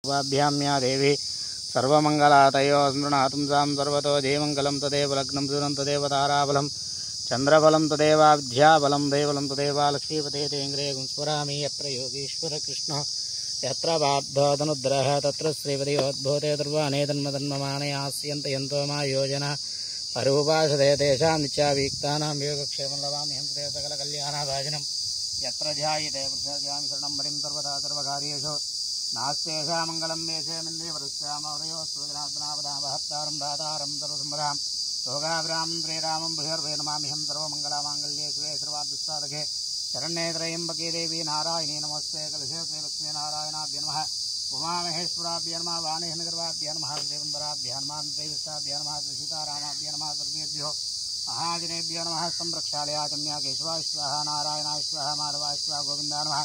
वाभ्यां या देवी सर्वमंगलातयो स्मृणातुं सां सर्वतो जयमंगलं तदेव लग्नं सुरं तदेव ताराबलं चंद्रबलं तदेव विद्याबलं देवलं तदेव लक्ष्मीपते तेङ्ग्रे स्मरामि यत्र योगीश्वर कृष्ण यत्र बाद्धनुद्रः तत्र श्रीपतियोद्भूते दुर्वाणे तन्मतन्ममानयास्यन्त यन्तो मा योजना परूपासते तेषां नित्यावीक्तानां योगक्षेमं लवाम्यहं ते सकलकल्याणभाजनं यत्र ध्यायते प्रसाद्यामि शरणं हरिं सर्वदा सर्वकार्येषु नास्तेषा मङ्गलं मेषे मिन्दे वरुष्यामोदयोस्तुजनार्दनापदामहत्तारं दातारं सर्वसम्पदां योगाभ्रामं श्रीरामं बृहर्वे नमाम्यहं सर्वमङ्गलमाङ्गल्ये शिवे सर्वार्थसाधके शरण्ये त्र्यम्बके देवी नारायणी नमस्ते कलशे श्रीलक्ष्मी नारायणाभ्य नमः उमामहेश्वराभ्य नमः वाणिहनगर्वाभ्य नमः देवन्दराभ्य नमः देवस्ताभ्य नमः सीतारामाभ्य नमः सर्वेभ्यो महाजनेभ्यो नमः संरक्षालयाचम्या केशवाय स्वाहा नारायणाय स्वाहा माधवाय स्वाहा गोविन्दाय नमः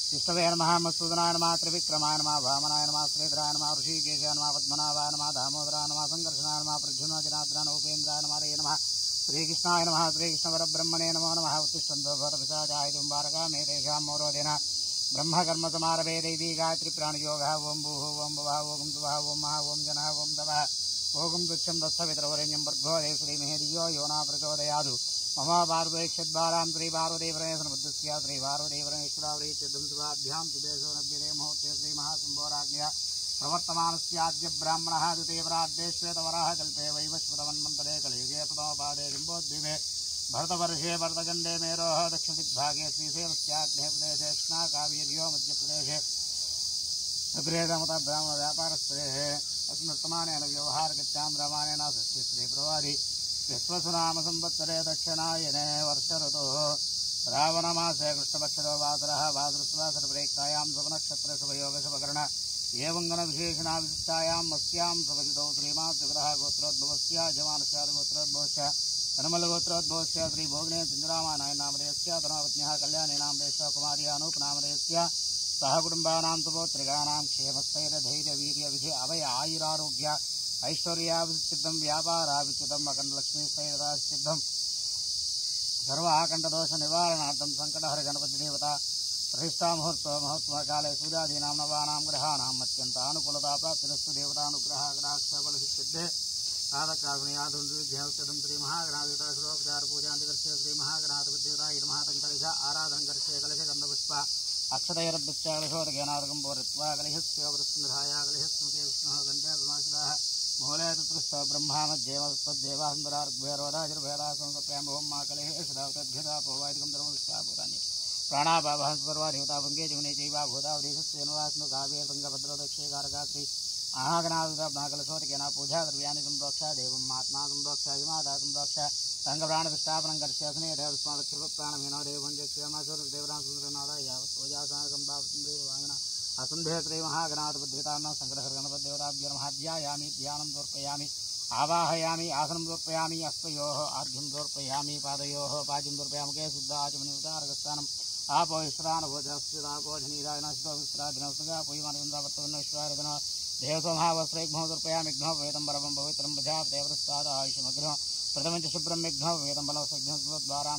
विष्णवे नमः मत्सूदनाय नमः त्रिविक्रमाय नमः वामनाय नमः श्रीधराय नमः ऋषिकेशाय नमः पद्मनाभाय नमः दामोदराय नमः संकर्षणाय नमः प्रद्युम्नाय जनार्दनाय उपेन्द्राय नमः हरे नमः श्रीकृष्णाय नमः श्रीकृष्णपरब्रह्मणे नमो नमः उत्तिष्ठन्तो भरतपिशाचाय तुम्बारका मे तेषां मोरोदेन ब्रह्मकर्मसमारभे दैवी गायत्री प्राणयोगः ओं भूः ओं भुवः ओं सुवः ओं महः ओं जनः ओं तवः ओं तुच्छं तत्सवितरवरेण्यं भर्गो देवश्रीमहे धियो यो न प्रचोदयात् मम पार्वतीक्षद्वारां श्रीपार्वतीपरमेश्वरबुद्धस्य श्रीपार्वतीपरमेश्वरावरीत्यद्धं शिवाभ्यां सुदेशो नभ्यते मुहूर्ते श्रीमहासम्भोराज्ञया प्रवर्तमानस्याद्य ब्राह्मणः द्वितीयपरार्धे श्वेतवराः कल्पे वैवस्वतमन्वन्तरे कलियुगे प्रथमपादे जम्बोद्वीपे भरतवर्षे भरतखण्डे मेरोः दक्षिणदिग्भागे श्रीशैलस्याग्नेः प्रदेशे कृष्णाकावेर्यो मध्यप्रदेशे अग्रेदमतब्राह्मणव्यापारस्त्रेः अस्मत्तमानेन व्यवहारगच्छां रामायण षष्ठीश्रीप्रवादि विश्वसुनाम संवत्सरे दक्षिणायने वर्षऋतुः श्रावणमासे कृष्णपक्षतो वासरः वासरस्वासरप्रेक्तायां शुभनक्षत्रे शुभयोगशुभकर्ण एवङ्गनविशेषणा विशिष्टायां मस्यां शुभजितौ श्रीमातृगृहः गोत्रोद्भवस्य यजमानस्यादिगोत्रोद्भवस्य तन्मलगोत्रोद्भवस्य श्रीभोगने सिन्धुरामानाय नामधेयस्य तनोपत्न्यः कल्याणी नामधेयस्य कुमारी अनूपनामधेयस्य सह कुटुम्बानां सुपौत्रिकानां क्षेमस्थैर्यधैर्यवीर्यविधि अभय आयुरारोग्य ऐश्वर्याभिसिद्धं व्यापाराभिचितं अखण्डलक्ष्मीस्थैर्यदासिद्धं सर्वाकण्ठदोष निवारणार्थं संकटहर गणपति देवता प्रतिष्ठा महोत्सवकाले सूर्यादीनां नवानां ग्रहाणाम् अत्यन्तानुकूलता प्राप्तिरस्तु देवतानुग्रहाग्राक्षबलसिद्धे साधकाग्नियाधुर्विघ्नौषधं श्रीमहागणाधिपता श्रोपचारपूजान्तिकर्ष्य श्रीमहागणाधिपतिदेवताय नमः कलश आराधनं कर्ष्य कलशगन्धपुष्प अक्षतैरद्दश्चाकलशोदकेनार्गं पूरयित्वा कलशस्योपृष्ठधाया कलशस्मृते विष्णुः गन्धे प्रमाशितः मूले तत्रस्थो ब्रह्मा मध्येवस्तद्देवासुन्दरार्गभैरोदाजिर्भैरा संसप्याम्भों मा कलहेशदावतद्घिता पौवादिकं धर्मविष्टाभूतानि प्राणापावः सर्वाधिवता भङ्गे जमुने चैवा भूतावधेशस्वेनवास्नु काव्ये तुङ्गभद्रो दक्षेकारगात्री आहागणादुताकलशोदकेन पूजा द्रव्याणि सम्प्रोक्ष देवं महात्मा सम्प्रोक्ष विमाता सम्प्रोक्ष रङ्गप्राणविष्टापनं कर्ष्य स्नेहदेवस्मादक्षिप्राणमेनो देवं जक्षेमासुरदेवरासुन्दरनादाय यावत्पूजासानकं भावसुन्दरेवाङ्गना असुन्धे श्रीमहागणाधिपतिदेवतां सङ्कटहरगणपतिदेवताभ्यो नमः ध्यायामि ध्यानं समर्पयामि आवाहयामि आसनं समर्पयामि हस्तयोः आर्घ्यं समर्पयामि पादयोः पाद्यं समर्पयामि मुखे शुद्धाचमनिउदारगस्थानम् आपो विश्रानभोजस्थितापोधनीरायनश्तो विश्रादिनस्तगा पुयमानचन्द्रावर्तवन्नविश्वारदन देवसोमहावस्त्रैघ्मो समर्पयामि घ्नो वेदम्बरवं पवित्रं प्रजापतेवरस्तादायुषमग्नो प्रथमं च शुभ्रं विघ्नो वेदं बलवसज्ञद्वारां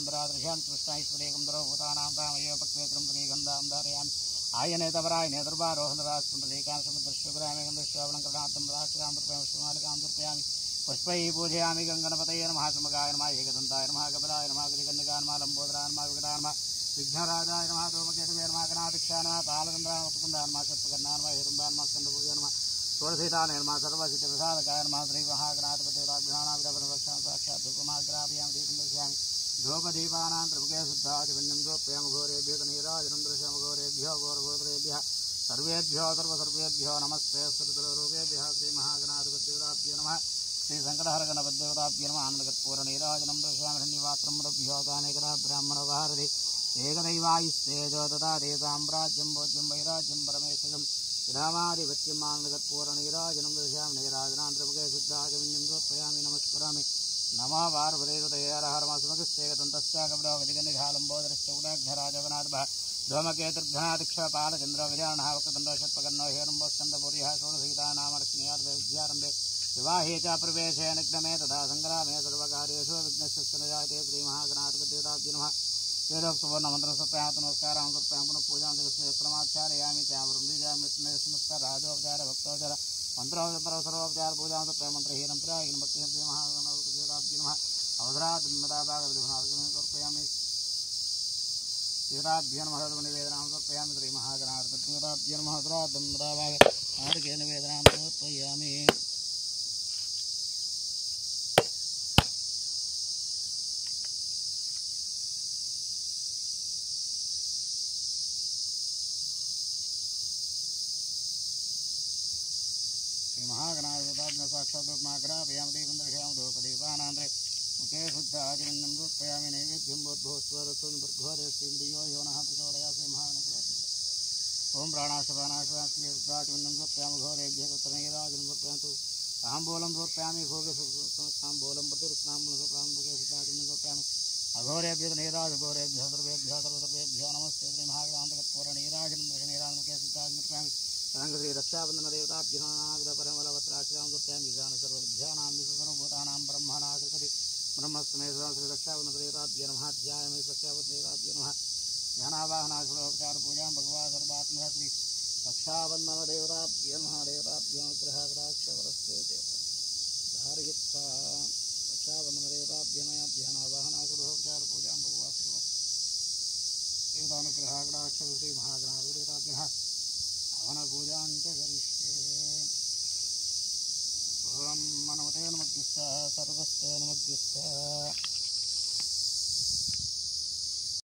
कृष्णाईश्वरेकं दरोभूतानां तामयो पक्वेत्रं श्रीगन्धां धारयामि आयनेतवरायने दुर्वारोहणराजपुण्डरीकां समुद्रश्वग्रामेकं दृश्यावलङ्करणार्थं राष्ट्रां दुर्पयामिष्मालिकां दुर्पयामि पुष्पैः पूजयामि गङ्गणपतये नमः सुमगाय नमः एकदन्ताय नमः कपिलाय नमः गजकन्निकाय नमः लम्बोदराय नमः विकटाय नमः विघ्नराजाय नमः धूमकेतवे नमः गणाध्यक्षाय नमः तालगन्धाय नमः मुकुन्दाय नमः षट्पकर्णाय नमः हिरम्बाय नमः स्कन्दपूजाय नमः षोडशीताय नमः सर्वसिद्धप्रसादकाय नमः श्रीमहागणाधिपतिदेवताभ्यां साक्षात् धूपमाग्रापयामि दीपं दर्शयामि धूपदीपानां त्रिमुखे शुद्धाचमन्यं गोप्यामि घोरेभ्यो तनीराजनं दर्शयामि घोरेभ्यो घोरगोत्रेभ्यः सर्वेभ्यो सर्वसर्वेभ्यो नमस्ते सर्वरूपेभ्यः श्रीमहागणाधिपतिदेवताभ्यो नमः श्रीसङ्कटहरगणपतिदेवताभ्यो नमः आनन्दकर्पूरनीराजनं दर्शयामि धन्यवात्रं रभ्यो दानेकदा ब्राह्मणोपहारति एकदैवायुस्तेजो तथा तेषां राज्यं भोज्यं वैराज्यं परमेश्वरं रामाधिपत्यं आनन्दकर्पूरनीराजनं दर्शयामि नीराजनान्तर्मुखे शुद्धाचमन्यं समर्पयामि नमस्करामि नमः पार्वतीपतये हर हर महासुमगस्तेगतन्तश्चाकब्रवदिगनिघालम्बोदरश्च उडाघ्नराजगणार्भः धूमकेतुर्घनादिक्षपालचन्द्रो विधानः वक्रतुण्डो षट्पकर्णो हेरम्बोस्कन्दपूर्यः षोडशीता नामरश्मियार्थे विद्यारम्भे विवाहे च प्रवेशे निग्नमे तथा सङ्ग्रामे सर्वकार्येषु विघ्नस्य न जायते श्रीमहागणाधिपतिदेवताभ्यो नमः वेदोक्तवर्णमन्त्रं समर्पयामि नमस्कारान् समर्पयामि पुनः पूजां क्रमाचारयामि त्यावरं बीजामि नमस्कार राजोपचार भक्तोपचार मंत्रोपचार सर्वोपचार पूजां समर्पयामि मंत्रहीनं त्रायिनं भक्तिं महागणपतिदेवाभ्यो नमः अवधरात्मदाभागविधानार्पयामि देवताभ्यो नमः निवेदनां समर्पयामि श्रीमहागणाधिपतिदेवताभ्यो नमः अवधरात्मदाभागे निवेदनां समर्पयामि महागणाधिपतिं साक्षात् रूपमाग्रापयामि दीपं दर्शयामि धूपदीपानान्तरे मुखे शुद्ध आचमनं रूपयामि नैवेद्यं बोद्धोस्वरसुन्भर्घोरेन्द्रियो यो नः प्रचोदयात् श्रीमहागणपतिं ओं प्राणाशपानाशवाचमनं रूपयामि घोरेभ्यः तत्तनैराजनं रूपयान्तु ताम्बूलं रूपयामि भोगताम्बूलं प्रतिरुक्ताम्बूलसप्राम्बुके शुद्धाचमनं रूपयामि अघोरेभ्यः नैराज घोरेभ्यः सर्वेभ्यः सर्वसर्वेभ्यः नमस्ते श्रीमहागणाधिपतिपूर्णैराजनं दर्शनैराजमुखे शुद्धाचमनं रूपयामि श्री रक्षाबंधन देवताभ्युनाविध परमलवत्राक्षरां दुर्यामि ईशान सर्वविद्यानां सर्वभूतानां ब्रह्मणाधिपति ब्रह्मस्मै श्री रक्षाबंधन देवताभ्यो नमः ध्यायामि रक्षाबंधन देवताभ्यो नमः ध्यानावाहनाशोपचार पूजां भगवान् सर्वात्मकः श्री रक्षाबंधन देवताभ्यो नमः देवताभ्यो ग्रहग्राक्षवरस्ते धारयित्वा रक्षाबंधन देवताभ्यो नमः ध्यानावाहनाशोपचार पूजां भगवान् सर्वात्मकः श्री महागणाधिपति देवताभ्यो हवन पूजा करिष्ये ओं मनोते नमः सर्वस्ते नमः